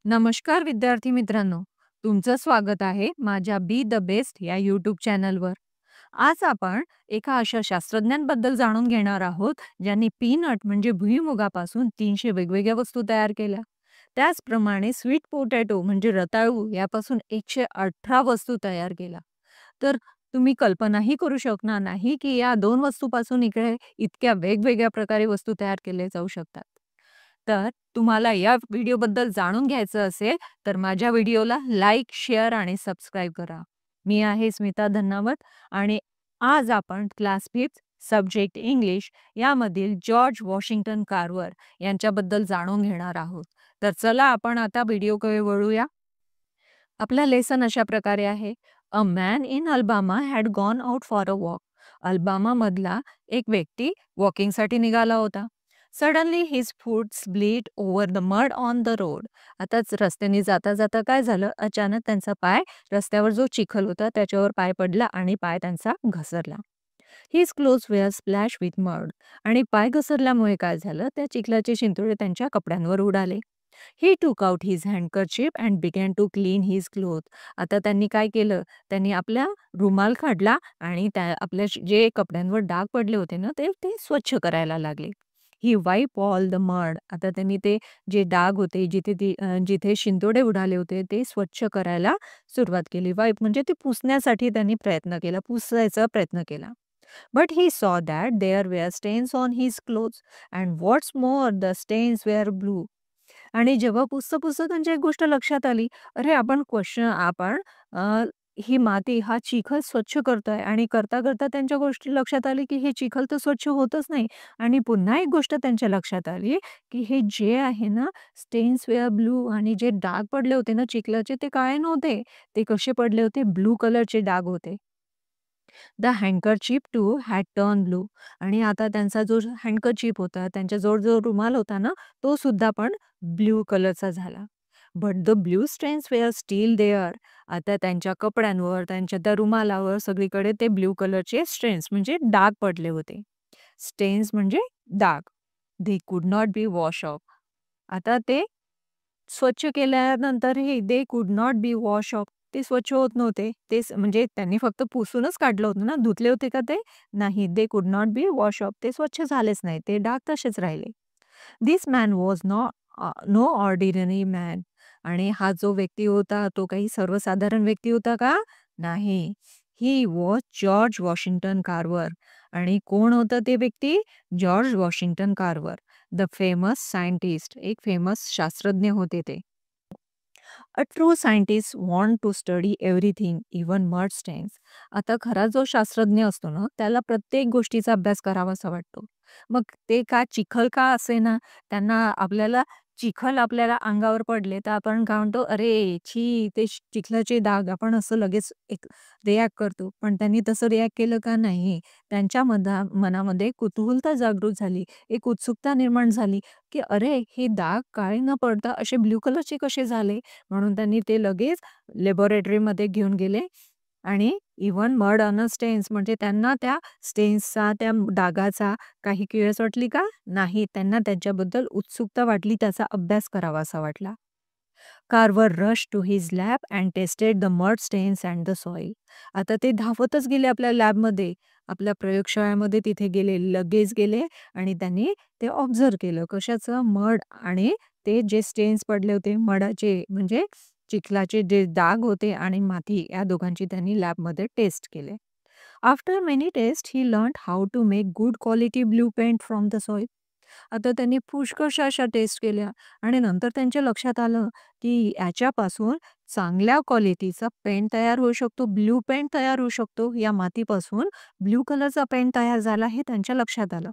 नमस्कार विद्यार्थी मित्रांनो, तुमचं स्वागत आहे माझ्या बी द बेस्ट या यूट्यूब चॅनलवर. आज आपण एका अशा शास्त्रज्ञांबद्दल जाणून घेणार आहोत, ज्यांनी पीनट म्हणजे भुईमुगापासून 300 वेगवेगळ्या वस्तू तयार केल्या. त्याचप्रमाणे स्वीट पोटॅटो म्हणजे रताळू यापासून 118 वस्तू तयार केल्या. तर तुम्ही कल्पनाही करू शकणार नाही, की या 2 वस्तूपासून इकडे इतक्या वेगवेगळ्या प्रकारे वस्तू तयार केल्या जाऊ शकतात. तर तुम्हाला या व्हिडिओबद्दल जाणून घ्यायचं असेल, तर माझ्या व्हिडिओला लाईक, शेअर आणि सबस्क्राईब करा. मी आहे स्मिता धन्नावत आणि आज आपण क्लास 5 सब्जेक्ट इंग्लिश यामधील जॉर्ज वॉशिंग्टन कार्वर यांच्याबद्दल जाणून घेणार आहोत. तर चला आपण आता व्हिडिओकडे वळूया. आपला लेसन अशा प्रकारे आहे. A man in Alabama had gone out for a walk. अल्बामामधला एक व्यक्ती वॉकिंगसाठी निघाला होता. Suddenly his foot split over the mud on the road. आताच रस्त्याने जाता जाता काय झालं, अचानक त्यांचा पाय रस्त्यावर जो चिखल होता त्याच्यावर पाय पडला आणि पाय त्यांचा घसरला. His clothes were splash with mud. आणि पाय घसरल्यामुळे काय झालं, त्या चिखलाचे शिंतोडे त्यांच्या कपड्यांवर उडाले. He took out his handkerchief and began to clean his cloth. आता त्यांनी काय केलं, त्यांनी आपला रुमाल काढला आणि त्या आपल्या जे कपड्यांवर डाग पडले होते ना, ते ते स्वच्छ करायला लागले. ही वाईप ऑल द मड. आता त्यांनी ते जे डाग होते, जिथे शिंतोडे उडाले होते, ते स्वच्छ करायला सुरुवात केली. वाईप म्हणजे ते पुसण्यासाठी त्यांनी प्रयत्न केला, पुसायचा प्रयत्न केला. But he saw that there were stains on his clothes, and what's more, the stains were blue. आणि जेव्हा पुसता-पुसता त्यांच्या एक गोष्ट लक्षात आली, अरे आपण ही माती, हा चिखल स्वच्छ करतोय आणि करता-करता त्यांच्या गोष्टी लक्षात आली, की हे चिखल तर स्वच्छ होतच नाही. आणि पुन्हा एक गोष्ट त्यांच्या लक्षात आली, की हे जे आहे ना, स्टेन्स वेअर ब्लू आणि जे डाग पडले होते ना चिखलाचे, ते काळे नव्हते. ते कसे पडले होते? ब्लू कलरचे डाग होते. The handkerchief too had turn blue. आणि आता त्यांचा जो हँडकरचीफ होता, त्यांच्याजवळ जो रुमाल होता ना, तो सुद्धा पण ब्लू कलरचा झाला. But the blue stains were still there. आता त्यांच्या कपड्यांवर, त्यांच्या त्या रुमालावर सगळीकडे ते ब्लू कलरचे स्ट्रेन्स म्हणजे डाग पडले होते. स्टेन्स म्हणजे डाग. They could not be wash off. आता ते स्वच्छ केल्यानंतरही they could not be wash off. ते स्वच्छ होत नव्हते. म्हणजे त्यांनी फक्त पुसूनच काढलं होतं ना, धुतले होते का ते? नाही. They could not be wash off. ते स्वच्छ झालेच नाही. ते डाग तसेच राहिले. This man was no ordinary man. आणि हा जो व्यक्ती होता, तो काही सर्वसाधारण व्यक्ती होता का? नाही. He was George Washington Carver. आणि कोण होतं ते व्यक्ती? George Washington Carver. The famous scientist. एक फेमस शास्त्रज्ञ होते ते. A true scientist want to study everything, even mud stains. आता खरा जो शास्त्रज्ञ असतो ना, त्याला प्रत्येक गोष्टीचा अभ्यास करावासा वाटतो. मग ते का चिखल का असेना, आपल्याला चिखल आपल्याला अंगावर पडले, तर आपण काय म्हणतो, "अरे, छी! ते चिखलाचे डाग." आपण असं लगेच एक रिॲक्ट करतो. पण त्यांनी तसं रिॲक्ट केलं का? नाही. त्यांच्या मनामध्ये कुतूहलता जागृत झाली, एक उत्सुकता निर्माण झाली, की "अरे, हे डाग काळे न पडता असे ब्लू कलरचे कसे झाले?" म्हणून त्यांनी ते लगेच लॅबोरेटरीमध्ये घेऊन गेले आणि even mud on a stains म्हणजे त्यांना त्या स्टेन्सचा, त्या डागाचा काही किळस वाटली का? नाही. त्यांना त्याच्याबद्दल उत्सुकता वाटली, त्याचा अभ्यास करावासा वाटला. Carver rush to his lab and tested the mud stains and the soil. आता ते धावतच गेले आपल्या लॅबमध्ये, आपल्या प्रयोगशाळेमध्ये तिथे गेले, लगेच गेले आणि त्यांनी ते ऑब्झर्व्ह केलं. कशाचं? मड आणि ते जे स्टेन्स पडले होते, मडाचे म्हणजे चिखलाचे जे डाग होते आणि माती या दोघांची त्यांनी लॅबमध्ये टेस्ट केले. After many test he learned how to make good quality blue paint from the soil. आता त्यांनी पुष्कळशा अशा टेस्ट केल्या आणि नंतर त्यांच्या लक्षात आलं, की याच्यापासून चांगल्या क्वालिटीचा पेंट तयार होऊ शकतो, ब्लू पेंट तयार होऊ शकतो. या मातीपासून ब्लू कलरचा पेंट तयार झाला हे त्यांच्या लक्षात आलं.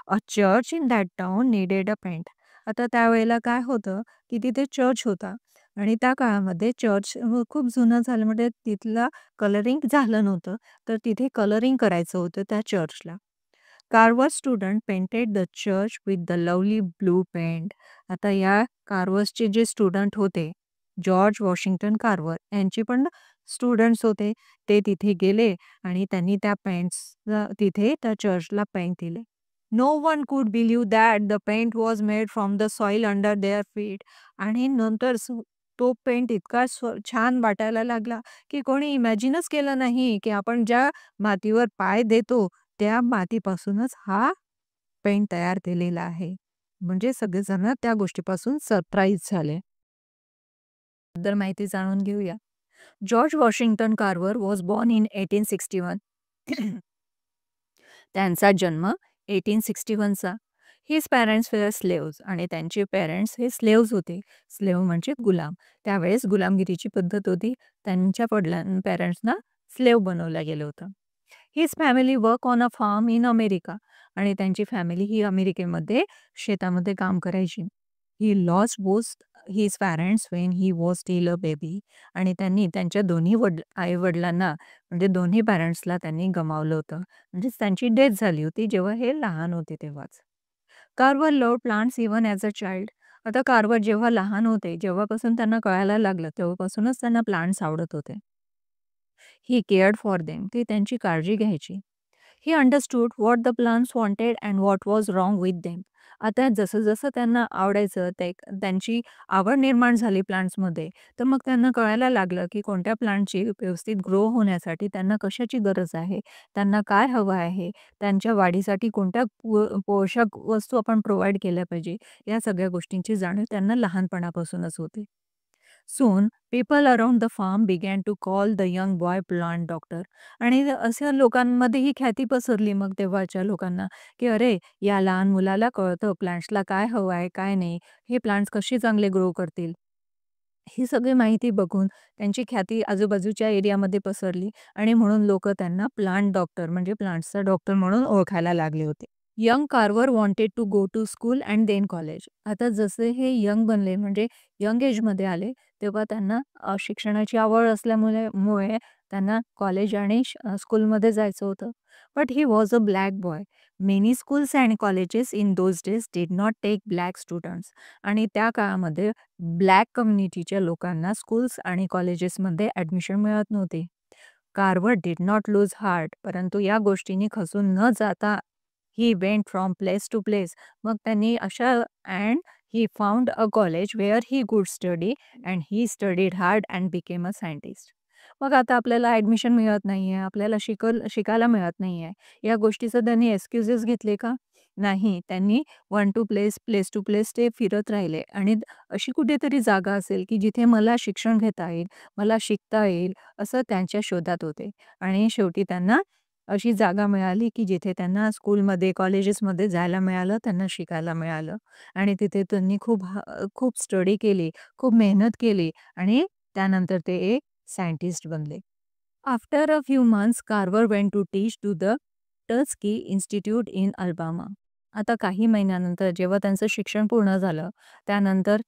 A church in that town needed a paint. आता त्यावेळेला काय होतं, की तिथे चर्च होता आणि त्या काळामध्ये चर्च खूप जुनं झालं म्हणजे तिथला कलरिंग झालं नव्हतं. तर तिथे कलरिंग करायचं होतं त्या चर्चला. Carver student painted the church with the lovely blue paint. आता या कार्वर्सचे जे स्टुडंट होते, जॉर्ज वॉशिंग्टन कार्वर यांचे पण स्टुडंट्स होते. ते तिथे गेले आणि त्यांनी त्या पेंट्स तिथे त्या चर्चला पेंट दिले. No one could believe that the paint was made from the soil under their feet. आणि नंतर तो पेंट इतका छान वाटायला लागला, की कोणी इमॅजिनच केलं नाही, की आपण ज्या मातीवर पाय देतो, त्या मातीपासूनच हा पेंट तयार केलेला आहे. म्हणजे सगळेजण त्या गोष्टीपासून सरप्राईज झाले. बद्दल माहिती जाणून घेऊया. George Washington Carver was born in 1861. त्यांचा जन्म 1861चा. हिज पॅरेंट्स वेअर स्लेव्हज आणि त्यांचे पेरेंट्स हे स्लेव्हज होते. स्लेव्ह म्हणजे गुलाम. त्यावेळेस गुलामगिरीची पद्धत होती. त्यांच्या पेरेंट्सना स्लेव्ह बनवलं गेलं होतं. His family work on a farm in America आणि त्यांची फॅमिली ही अमेरिकेमध्ये शेतामध्ये काम करायची. He lost both his parents when he was steel a baby आणि त्यांनी त्यांच्या दोन्ही आई-वडिलांना म्हणजे दोन्ही पॅरेंट्सला त्यांनी गमावलं होतं. म्हणजेच त्यांची डेथ झाली होती जेव्हा हे लहान होते तेव्हाच. Carver love plants even as a child. आता कार्वर जेव्हा लहान होते, जेव्हापासून त्यांना कळायला लागलं, तेव्हापासूनच त्यांना प्लांट्स आवडत होते. ही केअर्ड फॉर देम. ती त्यांची काळजी घ्यायची. He understood what the plants wanted and what was wrong with them. आता जसं-जसं त्यांना आवडायचं, त्यांची आवड निर्माण झाली प्लांट्समध्ये, तर मग त्यांना कळायला लागलं, की कोणत्या प्लांटची व्यवस्थित ग्रो होण्यासाठी त्यांना कशाची गरज आहे, त्यांना काय हवं आहे, त्यांच्या वाढीसाठी कोणत्या पोषक वस्तू आपण प्रोव्हाईड केल्या पाहिजे, या सगळ्या गोष्टींची जाणीव त्यांना लहानपणापासूनच होते. Soon, people around the farm began to call the young boy plant doctor. आणि अशा लोकांमध्ये ही ख्याती पसरली मग तेव्हाच्या लोकांना, की अरे, या लहान मुलाला कळतं प्लांट्सला काय हवं आहे, काय नाही, हे प्लांट्स कसे चांगले ग्रो करतील. ही सगळी माहिती बघून त्यांची ख्याती आजूबाजूच्या एरियामध्ये पसरली आणि म्हणून लोकं त्यांना प्लांट डॉक्टर म्हणजे प्लांट्सचा डॉक्टर म्हणून ओळखायला लागले होते. Young Carver wanted to go to school and then college. आता जसे हे यंग बनले म्हणजे यंग एजमध्ये आले, तेव्हा त्यांना शिक्षणाची आवड असल्यामुळे त्यांना कॉलेज आणि स्कूलमध्ये जायचं होतं. But he was a black boy. Many schools and colleges in those days did not take black students. आणि त्या काळामध्ये ब्लॅक कम्युनिटीच्या लोकांना स्कूल्स आणि कॉलेजेसमध्ये ॲडमिशन मिळत नव्हते. Carver did not lose heart. परंतु या गोष्टींनी खचून न जाता he went from place to place. मग त्यांनी अशा and he found a college where he could study and he studied hard and became a scientist. मग आता आपल्याला ॲडमिशन मिळत नाहीये, आपल्याला शिकायला मिळत नाहीये. या गोष्टीचं त्यांनी एक्सक्यूजेस घेतले का? नाही. त्यांनी one to place, place to place ते फिरत राहिले आणि अशी कुठेतरी जागा असेल, की जिथे मला शिक्षण घेता येईल, मला शिकता येईल, असं त्यांच्या शोधात होते. आणि शेवटी त्यांना अशी जागा मिळाली, की जिथे त्यांना स्कूलमध्ये, कॉलेजेसमध्ये जायला मिळालं, त्यांना शिकायला मिळालं आणि तिथे त्यांनी खूप स्टडी केली, खूप मेहनत केली आणि त्यानंतर ते एक सायंटिस्ट बनले. After a few months Carver went to teach to the Tuskegee Institute in Alabama. आता काही महिन्यानंतर जेव्हा त्यांचं शिक्षण पूर्ण झालं, त्यानंतर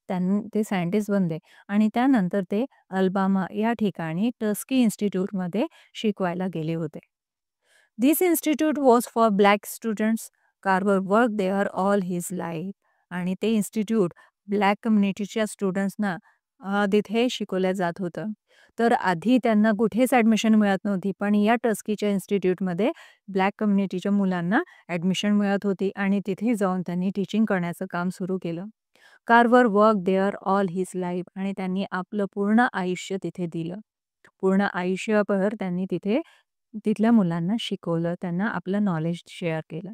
ते सायंटिस्ट बनले आणि त्यानंतर ते अल्बामा या ठिकाणी टस्की इन्स्टिट्यूटमध्ये शिकवायला गेले होते. This institute was for black students. Carver worked there all his life. आणि ते इन्स्टिट्यूट ब्लॅक कम्युनिटीच्या स्टुडंट्सना तिथे शिकवलं जात होतं. तर आधी त्यांना कुठेच ॲडमिशन मिळत नव्हती. पण या टस्कीच्या इन्स्टिट्यूटमध्ये ब्लॅक कम्युनिटीच्या मुलांना ॲडमिशन मिळत होती आणि तिथे जाऊन त्यांनी टीचिंग करण्याचं काम सुरू केलं. Carver work there all his life आणि त्यांनी आपलं पूर्ण आयुष्य तिथे दिलं. पूर्ण आयुष्यभर त्यांनी तिथे तिथल्या मुलांना शिकवलं, त्यांना आपलं नॉलेज शेअर केलं.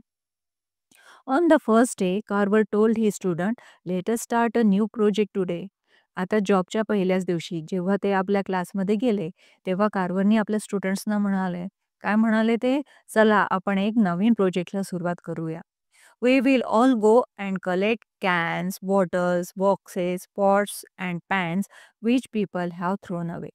On the first day, Carver told he student, let us start a new project today. आता जॉबच्या पहिल्याच दिवशी जेव्हा ते आपल्या क्लासमध्ये गेले, तेव्हा कार्वरनी आपल्या स्टुडंट्सना म्हणाले, काय म्हणाले ते? चला आपण एक नवीन प्रोजेक्टला सुरुवात करूया. We will all go and collect cans, bottles, boxes, pots and pans which people have thrown away.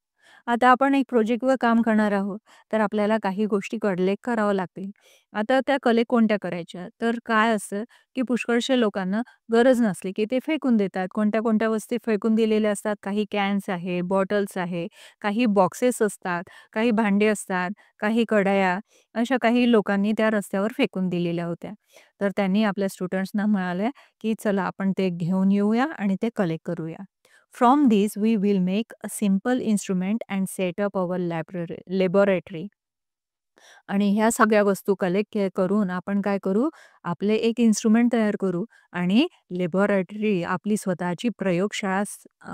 आता आपण एक प्रोजेक्टवर काम करणार आहोत, तर आपल्याला काही गोष्टी कलेक्ट कराव्या लागतील. आता त्या कलेक्ट कोणत्या करायच्या? तर काय असतं, की पुष्कळशा लोकांना गरज नसली, की ते फेकून देतात. कोणत्या-कोणत्या वस्तू फेकून दिलेल्या असतात. काही कॅन्स आहे, बॉटल्स आहे, काही बॉक्सेस असतात, काही भांडी असतात, काही कढया, अशा काही लोकांनी त्या रस्त्यावर फेकून दिलेल्या होत्या. तर त्यांनी आपल्या स्टुडंट्सना म्हणाले, की चला आपण ते घेऊन येऊया आणि ते कलेक्ट करूया. From this we will make a simple instrument and set up our laboratory. आणि ह्या सगळ्या वस्तू कलेक्ट करून आपण काय करू, आपले एक इन्स्ट्रुमेंट तयार करू आणि लॅबोरेटरी आपली स्वतःची प्रयोगशाळा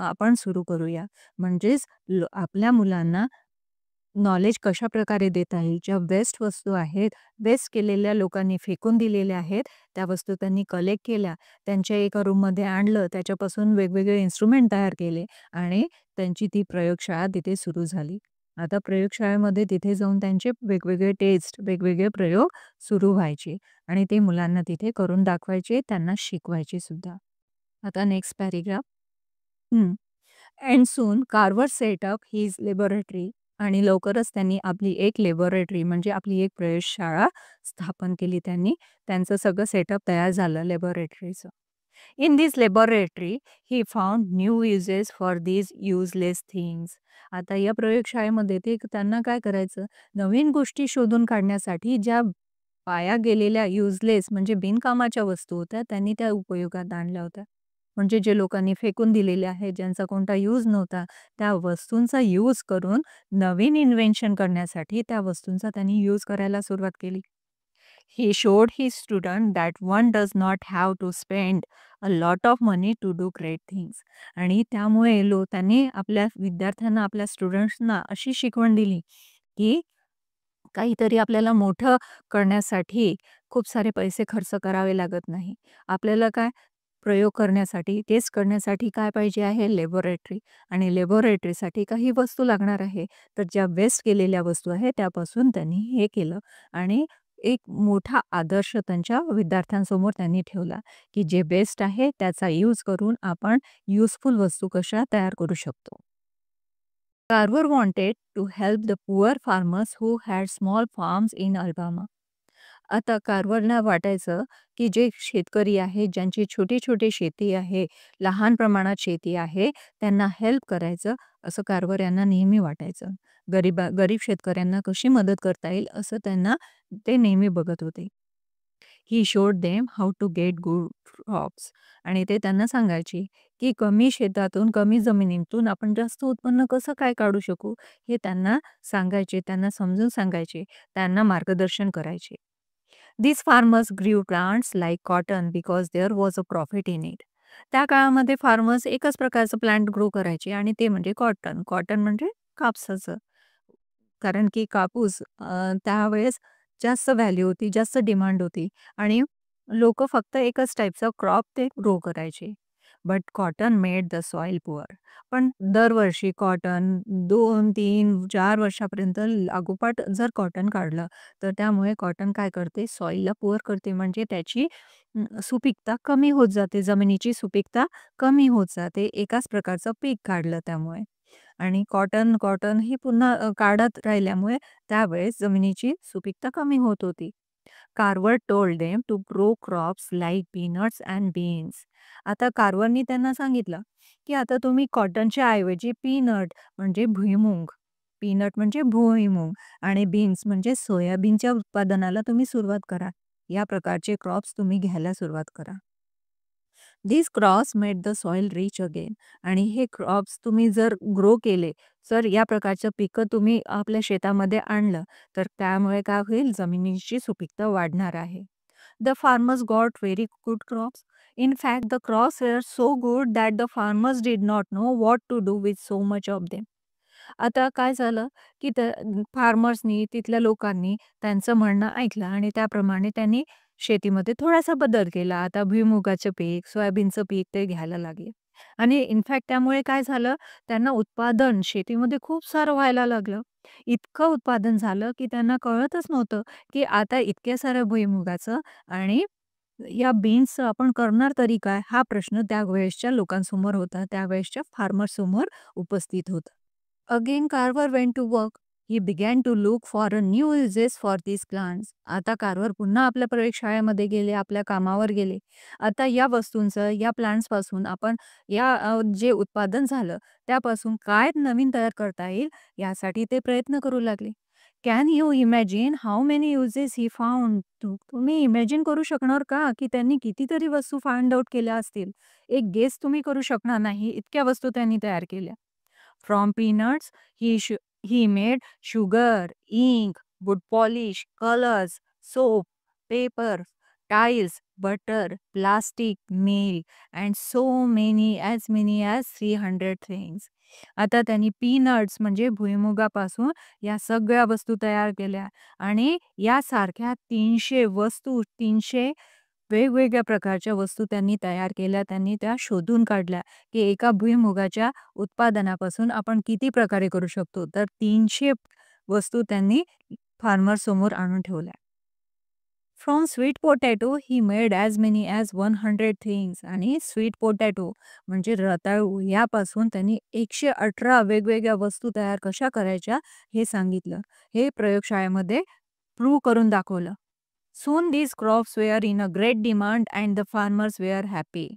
आपण सुरू करूया. म्हणजेच आपल्या मुलांना नॉलेज कशाप्रकारे देता येईल. ज्या वेस्ट वस्तू आहेत, वेस्ट केलेल्या लोकांनी फेकून दिलेल्या आहेत, त्या वस्तू त्यांनी कलेक्ट केल्या, त्यांच्या एका रूममध्ये आणलं, त्याच्यापासून वेगवेगळे इन्स्ट्रुमेंट तयार केले आणि त्यांची ती प्रयोगशाळा तिथे सुरू झाली. आता प्रयोगशाळेमध्ये तिथे जाऊन त्यांचे वेगवेगळे टेस्ट, वेगवेगळे प्रयोग सुरू व्हायचे आणि ते मुलांना तिथे करून दाखवायचे, त्यांना शिकवायचे सुद्धा. आता next paragraph. And soon Carver set up his laboratory आणि लवकरच त्यांनी आपली एक लॅबोरेटरी म्हणजे आपली एक प्रयोगशाळा स्थापन केली त्यांनी. त्यांचं सगळं सेटअप तयार झालं लॅबोरेटरीचं. In this laboratory he found new uses for these useless things. आता या प्रयोगशाळेमध्ये त्यांना काय करायचं, नवीन गोष्टी शोधून काढण्यासाठी ज्या वाया गेलेल्या युजलेस म्हणजे बिनकामाच्या वस्तू होत्या, त्यांनी त्या उपयोगात आणल्या होत्या. म्हणजे जे लोकांनी फेकून दिलेले आहेत, ज्यांचा कोणता यूज नव्हता, त्या वस्तूंचा यूज करून नवीन इन्व्हेन्शन करण्यासाठी त्या वस्तूंचा त्यांनी यूज करायला सुरुवात केली. He showed his student that one does not have to spend a lot of money to do great things. आणि त्यामुळे त्यांनी आपल्या विद्यार्थ्यांना, आपल्या स्टुडंट्सना अशी शिकवण दिली, की काहीतरी आपल्याला मोठं करण्यासाठी खूप सारे पैसे खर्च करावे लागत नाही. आपल्याला काय प्रयोग करण्यासाठी, टेस्ट करण्यासाठी काय पाहिजे आहे? लॅबोरेटरी आणि लॅबोरेटरीसाठी काही वस्तू लागणार आहे. तर ज्या वेस्ट केलेल्या वस्तू आहेत त्यापासून त्यांनी हे केलं आणि एक मोठा आदर्श त्यांच्या विद्यार्थ्यांसमोर त्यांनी ठेवला, की जे बेस्ट आहे त्याचा यूज करून आपण युजफुल वस्तू कशा तयार करू शकतो. Carver wanted to help the poor farmers who had small farms in Alabama. आता कार्व्हरला वाटायचं, की जे शेतकरी आहेत, ज्यांची छोटी-छोटी शेती आहे, लहान प्रमाणात शेती आहे, त्यांना हेल्प करायचं, असं कार्व्हर यांना नेहमी वाटायचं. गरीब शेतकऱ्यांना कशी मदत करता येईल, असं त्यांना ते नेहमी बघत होते. He showed them how to get good crops आणि ते त्यांना सांगायचे, की कमी शेतातून, कमी जमिनीतून आपण जास्त उत्पन्न कसं काय काढू शकू, हे त्यांना सांगायचे, त्यांना समजून सांगायचे, त्यांना मार्गदर्शन करायचे. These farmers grew plants like cotton because there was a profit in it. त्या काळामध्ये फार्मर्स एकच प्रकारचं प्लांट ग्रो करायचे आणि ते म्हणजे कॉटन. कॉटन म्हणजे कापसाचं. कारण की कापूस त्यावेळेस जास्त व्हॅल्यू होती, जास्त डिमांड होती आणि लोकं फक्त एकच टाइपचा क्रॉप ते ग्रो करायचे. But cotton made the soil poor. पण दरवर्षी कॉटन 2, 3, 4 वर्षापर्यंत लागोपाठ जर कॉटन काढलं, तर त्यामुळे कॉटन काय करते, सॉइलला पुअर करते. म्हणजे त्याची सुपीकता कमी होत जाते, जमिनीची सुपीकता कमी होत जाते, एकाच प्रकारचं पीक काढलं त्यामुळे. आणि कॉटन कॉटन ही पुन्हा काढत राहिल्यामुळे त्यावेळेस जमिनीची सुपीकता कमी होत होती. Carver told them to grow crops like peanuts and beans. आता कार्व्हरनी त्यांना सांगितलं, की आता तुम्ही कॉटनच्या ऐवजी पीनट म्हणजे भुईमूग, पीनट म्हणजे भुईमूग आणि बीन्स म्हणजे सोयाबीनच्या उत्पादनाला तुम्ही सुरुवात करा. या प्रकारचे क्रॉप्स तुम्ही घ्यायला सुरुवात करा. This crops made the soil rich again. आणि हे क्रॉप्स तुम्ही जर ग्रो केले, जर या प्रकारचं पिकं तुम्ही आपल्या शेतामध्ये आणलं, तर त्यामुळे काय होईल, जमिनीची सुपीकता वाढणार आहे. The farmers got very good crops. In fact, the crops were so good that the farmers did not know what to do with so much of them. आता काय झालं, की फार्मर्सनी, तिथल्या लोकांनी त्यांचं म्हणणं ऐकलं आणि त्याप्रमाणे त्यांनी शेतीमध्ये थोडासा बदल केला. आता भुईमुगाचं पीक, सोयाबीनचं पीक ते घ्यायला लागले. आणि इनफॅक्ट त्यामुळे काय झालं, त्यांना उत्पादन शेतीमध्ये खूप सारं व्हायला लागलं. इतकं उत्पादन झालं, की त्यांना कळतच नव्हतं, की आता इतक्या साऱ्या भुईमुगाचं आणि या बीन्सचं आपण करणार तरी काय? हा प्रश्न त्यावेळेसच्या लोकांसमोर होता, त्यावेळेसच्या फार्मर्ससमोर उपस्थित होता. Again, Carver went to work. He began to look for a new uses for these plants. आता कार्व्हर पुन्हा आपल्या प्रयोगशाळेमध्ये गेले, आपल्या कामावर गेले. आता या वस्तूंचं, या प्लांट्सपासून आपण जे उत्पादन झालं, त्यापासून काय नवीन तयार करता येईल, यासाठी ते प्रयत्न करू लागले. Can you imagine how many uses he found? तुम्ही इमॅजिन करू शकणार का, की त्यांनी कितीतरी वस्तू फाइंड आउट केल्या असतील? एक गेस तुम्ही करू शकणार नाही, इतक्या वस्तू त्यांनी तयार केल्या. From peanuts, he made sugar, ink, wood polish, colors, soap, paper, tiles, butter, plastic, nail, and so many as 300 things. आता त्यांनी पीनट्स म्हणजे भुईमुगापासून या सगळ्या वस्तू तयार केल्या आणि यासारख्या 300 वस्तू, 300 वेगवेगळ्या प्रकारच्या वस्तू त्यांनी तयार केल्या. त्यांनी त्या शोधून काढल्या, की एका भुईमुगाच्या उत्पादनापासून आपण किती प्रकारे करू शकतो. तर 300 वस्तू त्यांनी फार्मरसमोर आणून ठेवल्या. From sweet potato he made as many as 100 things आणि स्वीट पोटॅटो म्हणजे रताळू यापासून त्यांनी 118 वेगवेगळ्या वस्तू तयार कशा करायच्या हे सांगितलं. हे प्रयोगशाळेमध्ये प्रूव्ह करून दाखवलं. Soon these crops were in a great demand and the farmers were happy.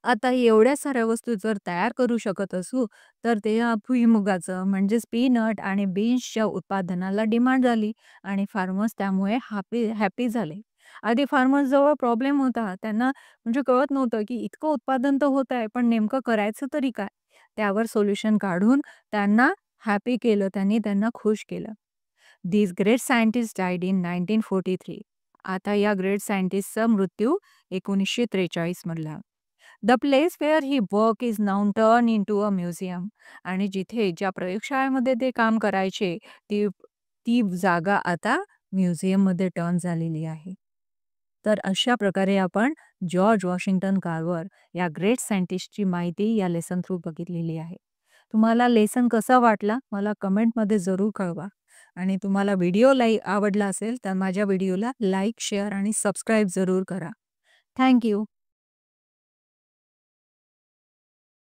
आता एवढ्या साऱ्या वस्तू जर तयार करू शकत असू, तर ते भुईमुगाचं म्हणजेच पीनट आणि बीन्सच्या उत्पादनाला डिमांड झाली आणि फार्मर्स त्यामुळे हॅपी झाले. आधी फार्मर्सजवळ प्रॉब्लेम होता. त्यांना म्हणजे कळत नव्हतं, की इतकं उत्पादन तर होत आहे, पण नेमकं करायचं तरी काय? त्यावर सोल्युशन काढून त्यांना हॅपी केलं. त्यांनी त्यांना खुश केलं. These great scientists died in 1943. आता या ग्रेट सायंटिस्टचा मृत्यू 1943 मधला. The place where he work is now turn into a museum. आणि जिथे ज्या प्रयोगशाळेमध्ये ते काम करायचे ती ती जागा आता म्युझियममध्ये टर्न झालेली आहे. तर अशा प्रकारे आपण जॉर्ज वॉशिंग्टन कार्वर या ग्रेट सायंटिस्टची माहिती या लेसन थ्रू बघितलेली आहे. तुम्हाला लेसन कसा वाटला मला कमेंटमध्ये जरूर कळवा. आणि तुम्हाला व्हिडिओ आवडला असेल तर माझ्या व्हिडिओला लाईक, शेअर आणि सबस्क्राईब जरूर करा. Thank you.